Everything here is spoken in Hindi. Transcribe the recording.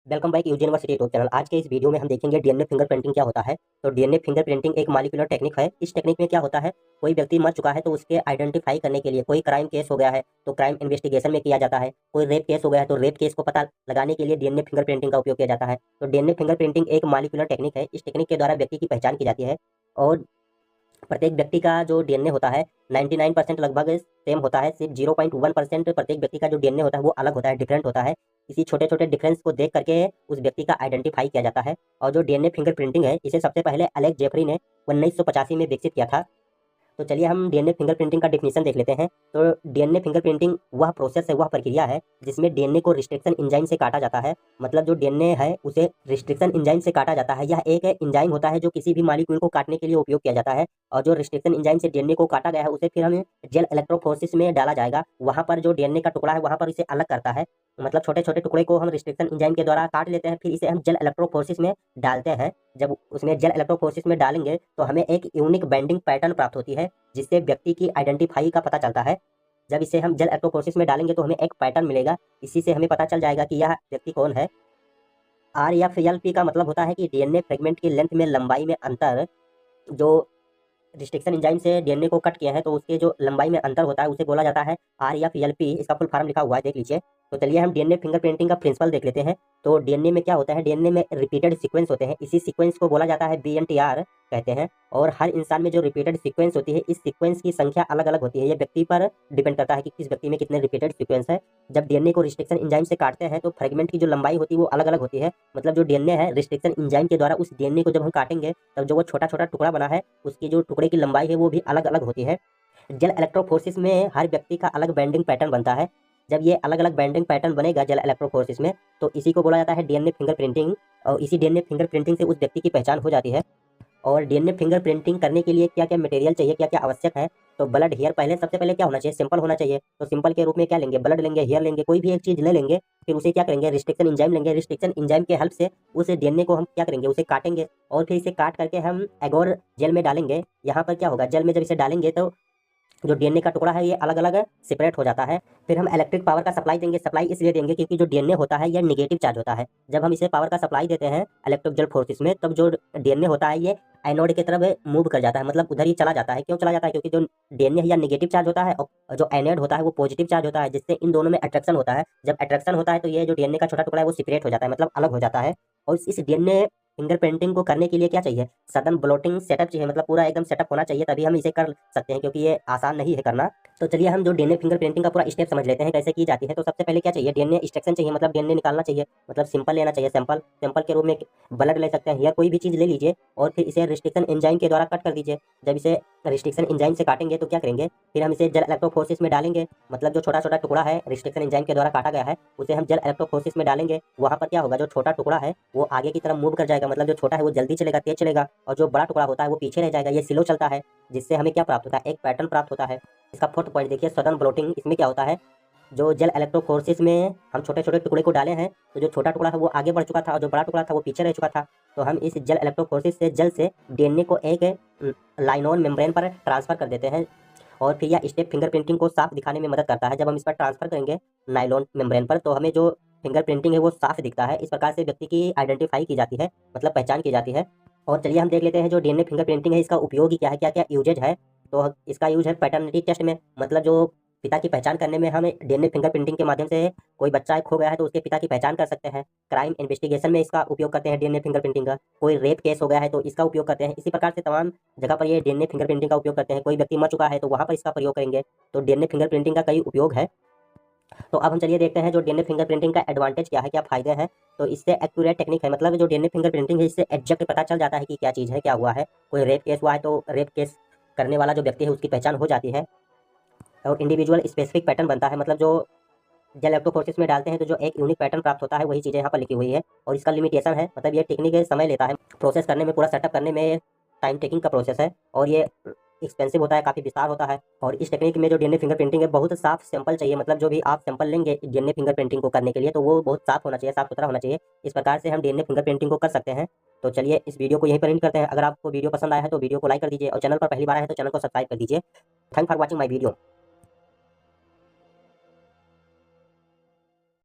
Welcome back UG university YouTube channel. आज के इस वीडियो में हम देखेंगे डीएनए फिंगरप्रिंटिंग क्या होता है। तो डीएनए फिंगरप्रिंटिंग एक मॉलिक्यूलर टेक्निक है। इस टेक्निक में क्या होता है, कोई व्यक्ति मर चुका है तो उसके आइडेंटिफाई करने के लिए, कोई क्राइम केस हो गया है तो क्राइम इन्वेस्टिगेशन में किया जाता है, कोई रेप केस हो गया है तो रेप केस को पता लगाने के लिए डीएनए फिंगरप्रिंटिंग का उपयोग किया जाता है। तो डीएनए फिंगरप्रिंटिंग एक मॉलिक्यूलर टेक्निक है। इस टेक्निक के द्वारा व्यक्ति की पहचान की जाती है और प्रत्येक व्यक्ति का जो डीएनए होता है 99% लगभग सेम होता है। सिर्फ 0.1% प्रत्येक व्यक्ति का जो डीएनए होता है वो अलग होता है, डिफरेंट होता है। इसी छोटे छोटे डिफरेंस को देख करके उस व्यक्ति का आइडेंटिफाई किया जाता है। और जो डीएनए फिंगरप्रिंटिंग है, इसे सबसे पहले एलेक्स जेफरी ने 1985 में विकसित किया था। तो चलिए हम डीएनए फिंगरप्रिंटिंग का डेफिनेशन देख लेते हैं। तो डीएनए फिंगरप्रिंटिंग वह प्रोसेस है, वह प्रक्रिया है जिसमें डीएनए को रिस्ट्रिक्शन एंजाइम से काटा जाता है। मतलब जो डीएनए है उसे रिस्ट्रिक्शन एंजाइम से काटा जाता है। यह एक एंजाइम होता है जो किसी भी मॉलिक्यूल को काटने के लिए उपयोग किया जाता है। और जो रिस्ट्रिक्शन एंजाइम से डीएनए को काटा गया है उसे फिर हमें जेल इलेक्ट्रोफोरेसिस में डाला जाएगा। वहां पर जो डीएनए का टुकड़ा है वहां पर इसे अलग करता है। मतलब छोटे छोटे टुकड़े को हम रिस्ट्रिक्शन एंजाइम के द्वारा काट लेते हैं, फिर इसे हम जेल इलेक्ट्रोफोरेसिस में डालते हैं। जब उसमें जेल इलेक्ट्रोफोरेसिस में डालेंगे तो हमें एक यूनिक बाइंडिंग पैटर्न प्राप्त होती है जिससे व्यक्ति की आइडेंटिफाई का पता चलता है। जब इसे हम जेल इलेक्ट्रोफोरेसिस में डालेंगे तो हमें एक पैटर्न मिलेगा। इसी से हमें पता चल जाएगा कि यह व्यक्ति कौन है। RFLP का मतलब होता है कि डीएनए फ्रेगमेंट की लेंथ में लंबाई में अंतर। जो रिस्ट्रिक्शन एंजाइम से डीएनए को कट किया है तो उसके जो लंबाई में अंतर होता है उसे बोला जाता है RFLP। इसका फुल फॉर्म लिखा हुआ है, देख लीजिए। तो चलिए हम डीएनए फिंगरप्रिंटिंग का प्रिंसिपल देख लेते हैं। तो डीएनए में क्या होता है, डीएनए में रिपीटेड सीक्वेंस होते हैं। इसी सीक्वेंस को बोला जाता है BNTR कहते हैं। और हर इंसान में जो रिपीटेड सीक्वेंस होती है, इस सीक्वेंस की संख्या अलग अलग होती है। ये व्यक्ति पर डिपेंड करता है कि किस व्यक्ति में कितने रिपीटेड सीक्वेंस है। जब डीएनए को रिस्ट्रिक्शन एंजाइम से काटते हैं तो फ्रेगमेंट की जो लंबाई होती है वो अलग अलग होती है। मतलब जो डीएनए है, रिस्ट्रिक्शन एंजाइम के द्वारा उस डीएनए को जब हम काटेंगे तब जो वो छोटा छोटा टुकड़ा बना है उसकी जो टुकड़े की लंबाई है वो भी अलग अलग होती है। जेल इलेक्ट्रोफोरेसिस में हर व्यक्ति का अलग बैंडिंग पैटर्न बनता है। जब ये अलग अलग बैंडिंग पैटर्न बनेगा जेल इलेक्ट्रोफोरेसिस में तो इसी को बोला जाता है डीएनए फिंगरप्रिंटिंग। और इसी डीएनए फिंगरप्रिंटिंग से उस व्यक्ति की पहचान हो जाती है। और डीएनए फिंगरप्रिंटिंग करने के लिए क्या क्या मटेरियल चाहिए, क्या क्या आवश्यक है। तो ब्लड, हेयर, पहले सबसे पहले क्या होना चाहिए, सिंपल होना चाहिए। तो सिंपल के रूप में क्या लेंगे, ब्लड लेंगे, हेयर लेंगे, कोई भी एक चीज ले लेंगे। फिर उसे क्या करेंगे, रिस्ट्रिक्शन एंजाइम लेंगे। रिस्ट्रिक्शन एंजाइम के हेल्प से उस डीएनए को हम क्या करेंगे, उसे काटेंगे। और फिर इसे काट करके हम एगोर जेल में डालेंगे। यहाँ पर क्या होगा, जेल में जब इसे डालेंगे तो जो डीएनए का टुकड़ा है ये अलग अलग सेपरेट हो जाता है। फिर हम इलेक्ट्रिक पावर का सप्लाई देंगे। सप्लाई इसलिए देंगे क्योंकि जो डीएनए होता है ये नेगेटिव चार्ज होता है। जब हम इसे पावर का सप्लाई देते हैं इलेक्ट्रिक जेल फोर्सेस में, तब जो डीएनए होता है ये एनोड की तरफ मूव कर जाता है, मतलब उधर ही चला जाता है। क्यों चला जाता है, क्योंकि जो डीएनए है या नेगेटिव चार्ज होता है और जो एनोड होता है वो पॉजिटिव चार्ज होता है, जिससे इन दोनों में अट्रैक्शन होता है। जब अट्रैक्शन होता है तो ये जो डीएनए का छोटा टुकड़ा है वो सेपरेट हो जाता है, मतलब अलग हो जाता है। और इस डीएनए फिंगरप्रिंटिंग को करने के लिए क्या चाहिए, सडन ब्लॉटिंग सेटअप चाहिए। मतलब पूरा एकदम सेटअप होना चाहिए, तभी हम इसे कर सकते हैं, क्योंकि ये आसान नहीं है करना। तो चलिए हम जो डीएनए फिंगरप्रिंटिंग का पूरा स्टेप समझ लेते हैं कैसे की जाती है। तो सबसे पहले क्या चाहिए, डीएनए एक्सट्रैक्शन चाहिए, मतलब डीएनए निकालना चाहिए। मतलब सिंपल लेना चाहिए, सैंपल। सैंपल के रूप में ब्लड ले सकते हैं, या कोई भी चीज़ ले लीजिए और फिर इसे रिस्ट्रिक्शन एंजाइम के द्वारा कट कर दीजिए। जब इसे रिस्ट्रिक्शन एंजाइम से काटेंगे तो क्या करेंगे, फिर हम इसे जेल इलेक्ट्रोफोरेसिस में डालेंगे। मतलब जो छोटा छोटा टुकड़ा है रिस्ट्रिक्शन एंजाइम के द्वारा काटा गया है उसे हम जेल इलेक्ट्रोफोरेसिस में डालेंगे। वहाँ पर क्या होगा, जो छोटा टुकड़ा है वो आगे की तरफ मूव कर जाएगा। मतलब जो छोटा है वो जल्दी चलेगा, तेज चलेगा, और जो बड़ा टुकड़ा होता है वो पीछे रह जाएगा, ये स्लो चलता है। जिससे हमें क्या प्राप्त होता है, एक पैटर्न प्राप्त होता है। इसका फोर्थ पॉइंट देखिए, सडन ब्लॉटिंग। इसमें क्या होता है, जो जेल इलेक्ट्रोफोरेसिस में हम छोटे छोटे टुकड़े को डाले हैं तो जो छोटा टुकड़ा है वो आगे बढ़ चुका था और जो बड़ा टुकड़ा था वो पीछे रह चुका था। तो हम इस जेल इलेक्ट्रोफोरेसिस से जेल से डीएनए को एक लाइनोन मेम्ब्रेन पर ट्रांसफर कर देते हैं। और फिर यह स्टेप फिंगरप्रिंटिंग को साफ दिखाने में मदद करता है। जब हम इस पर ट्रांसफर करेंगे नाइलॉन मेम्ब्रेन पर तो हमें जो फिंगरप्रिंटिंग है वो साफ दिखता है। इस प्रकार से व्यक्ति की आइडेंटिफाई की जाती है, मतलब पहचान की जाती है। और चलिए हम देख लेते हैं जो डीएनए फिंगरप्रिंटिंग है इसका उपयोग क्या है, क्या क्या यूजेज है। तो इसका यूज है पैटर्निटी टेस्ट में। मतलब जो पिता की पहचान करने में हमें डीएनए फिंगरप्रिंटिंग के माध्यम से, कोई बच्चा खो गया है तो उसके पिता की पहचान कर सकते हैं। क्राइम इन्वेस्टिगेशन में इसका उपयोग करते हैं डीएनए फिंगरप्रिंटिंग का। कोई रेप केस हो गया है तो इसका उपयोग करते हैं। इसी प्रकार से तमाम जगह पर ये डीएनए फिंगरप्रिंटिंग का उपयोग करते हैं। कोई व्यक्ति मर चुका है तो वहाँ पर इसका प्रयोग करेंगे। तो डीएनए फिंगरप्रिंटिंग का कई उपयोग है। तो अब हम चलिए देखते हैं जो डीएनए फिंगरप्रिंटिंग का एडवांटेज क्या है, क्या फायदे हैं। तो इससे एक्यूरेट टेक्निक है। मतलब जो डीएनए फिंगरप्रिंटिंग है इससे एग्जैक्ट पता चल जाता है कि क्या चीज़ है, क्या हुआ है। कोई रेप केस हुआ है तो रेप केस करने वाला जो व्यक्ति है उसकी पहचान हो जाती है। और इंडिविजुअल स्पेसिफिक पैटर्न बनता है। मतलब जो जेल इलेक्ट्रोफोरेसिस में डालते हैं तो जो एक यूनिक पैटर्न प्राप्त होता है वही चीज़ें यहाँ पर लिखी हुई है। और इसका लिमिटेशन है, मतलब ये टेक्निक समय लेता है प्रोसेस करने में, पूरा सेटअप करने में टाइम टेकिंग का प्रोसेस है। और ये एक्सपेंसिव होता है, काफ़ी विस्तार होता है। और इस टेक्निक में जो डीएनए फिंगरप्रिंटिंग है बहुत साफ सैंपल चाहिए। मतलब जो भी आप सैंपल लेंगे डीएनए फिंगरप्रिंटिंग को करने के लिए तो वो बहुत साफ होना चाहिए, साफ सुथरा होना चाहिए। इस प्रकार से हम डीएनए फिंगरप्रिंटिंग को कर सकते हैं। तो चलिए इस वीडियो को यहीं पर एंड करते हैं। अगर आपको वीडियो पसंद आया है तो वीडियो को लाइक कर दीजिए और चैनल पर पहली बार आया है तो चैनल को सब्सक्राइब कर दीजिए। Thank for watching my video.